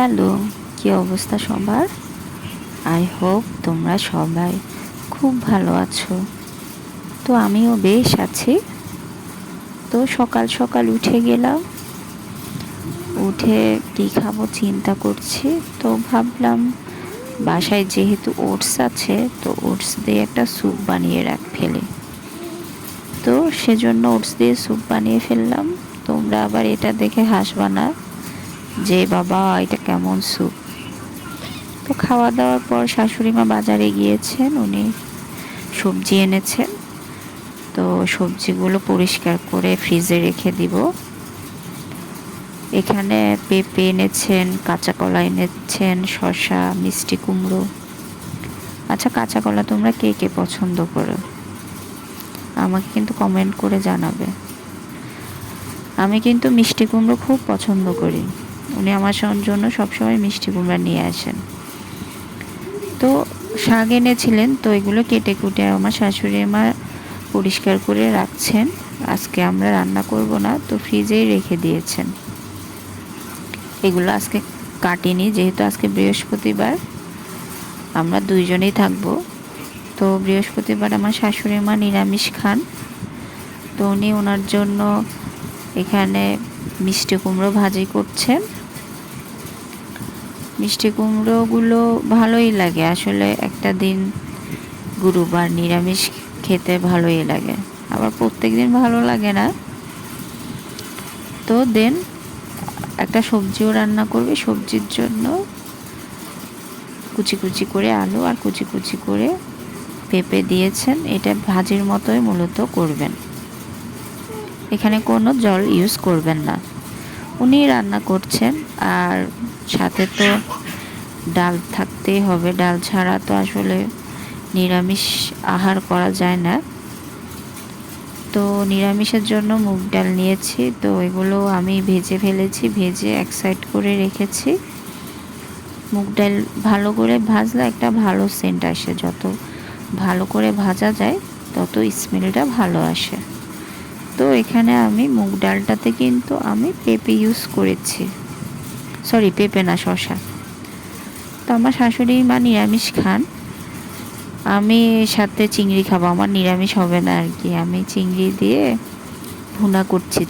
Hello, কি অবস্থা সবার? আই হোপ তোমরা সবাই খুব ভালো আছো। তো আমিও বেশ আছি। তো সকাল সকাল উঠে গেলাম, উঠে কী খাবো চিন্তা করছি। তো ভাবলাম বাসায় যেহেতু ওটস আছে, তো ওটস দিয়ে একটা স্যুপ বানিয়ে ফেলি। তো সেজন্য ওটস দিয়ে স্যুপ বানিয়ে ফেললাম। তোমরা আবার এটা দেখে হাসবা না যে বাবা এটা কেমন স্যুপ। তো খাওয়া দাওয়ার পর শাশুড়ি মা বাজারে গিয়েছেন, উনি সবজি এনেছেন। তো সবজিগুলো পরিষ্কার করে ফ্রিজে রেখে দিব। এখানে পেঁপে এনেছেন, কাঁচা কলা এনেছেন, শসা, মিষ্টি কুমড়ো। আচ্ছা, কাঁচা কলা তোমরা কে কে পছন্দ করো আমাকে কিন্তু কমেন্ট করে জানাবে। আমি কিন্তু মিষ্টি কুমড়ো খুব পছন্দ করি। উনি আমার জন্য সবসময় মিষ্টি কুমড়া নিয়ে আসেন। তো শাক এনেছিলেন, তো এগুলো কেটে কুটে আমার শাশুড়ি মা পরিষ্কার করে রাখছেন। আজকে আমরা রান্না করব না, তো ফ্রিজেই রেখে দিয়েছেন। এগুলো আজকে কাটিনি, যেহেতু আজকে বৃহস্পতিবার, আমরা দুইজনেই থাকবো। তো বৃহস্পতিবার আমার শাশুড়ি মা নিরামিষ খান। তো উনি ওনার জন্য এখানে মিষ্টি কুমড়ো ভাজি করছেন। মিষ্টি কুমড়োগুলো ভালোই লাগে আসলে, একটা দিন গুরুবার নিরামিষ খেতে ভালোই লাগে, আবার প্রত্যেক দিন ভালো লাগে না। তো দেন একটা সবজিও রান্না করবে। সবজির জন্য কুচি কুচি করে আলু আর কুচি কুচি করে পেঁপে দিয়েছেন। এটা ভাজির মতোই মূলত করবেন, এখানে কোনো জল ইউজ করবেন না। উনি রান্না করছেন, আর সাথে তো ডাল থাকতেই হবে। ডাল ছাড়া তো আসলে নিরামিষ আহার করা যায় না। তো নিরামিষের জন্য মুগ ডাল নিয়েছি। তো এগুলো আমি ভেজে ফেলেছি, ভেজে এক সাইড করে রেখেছি। মুগ ডাল ভালো করে ভাজলে একটা ভালো সেন্ট আসে, যত ভালো করে ভাজা যায় তত স্মেলটা ভালো আসে। তো এখানে আমি মুগ ডালটাতে কিন্তু আমি পেঁপে ইউজ করেছি, সরি পেঁপে না, শসা। তো আমার শাশুড়ি মা নিরামিষ খান, আমি সাথে চিংড়ি খাবো, আমার নিরামিষ হবে না আর কি। আমি চিংড়ি দিয়ে ভুনা করছি,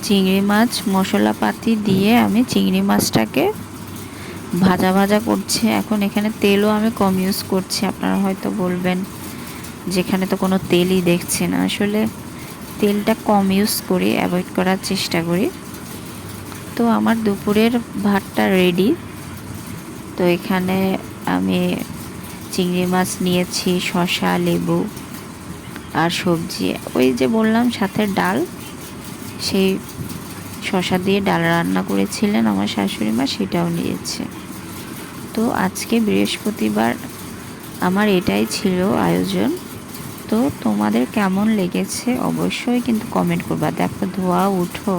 চিংড়ি মাছ মশলাপাতি দিয়ে আমি চিংড়ি মাছটাকে ভাজা ভাজা করছি। এখন এখানে তেলও আমি কম ইউজ করছি। আপনারা হয়তো বলবেন যেখানে তো কোনো তেলই দেখছি না, আসলে তেলটা কম ইউজ করি, অ্যাভয়েড করার চেষ্টা করি। তো আমার দুপুরের ভাতটা রেডি। তো এখানে আমি চিংড়ি মাছ নিয়েছি, শসা, লেবু আর সবজি, ওই যে বললাম সাথে ডাল, সেই শসা দিয়ে ডাল রান্না করেছিলেন আমার শাশুড়ি মা, সেটাও নিয়েছে। তো আজকে বৃহস্পতিবার আমার এটাই ছিল আয়োজন। তো তোমাদের কেমন লেগেছে অবশ্যই কিন্তু কমেন্ট করবা। দেখো ধোয়া উঠো,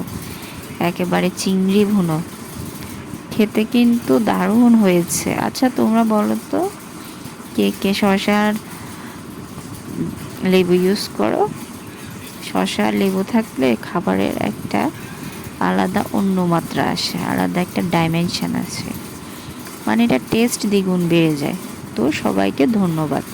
একেবারে চিংড়ি ভুনো, খেতে কিন্তু দারুণ হয়েছে। আচ্ছা তোমরা বলো তো, কে কে শসার লেবু ইউজ করো? শসা লেবু থাকলে খাবারের একটা আলাদা অন্য মাত্রা আসে, আলাদা একটা ডাইমেনশন আছে, মানে এটা টেস্ট দ্বিগুণ বেড়ে যায়। তো সবাইকে ধন্যবাদ।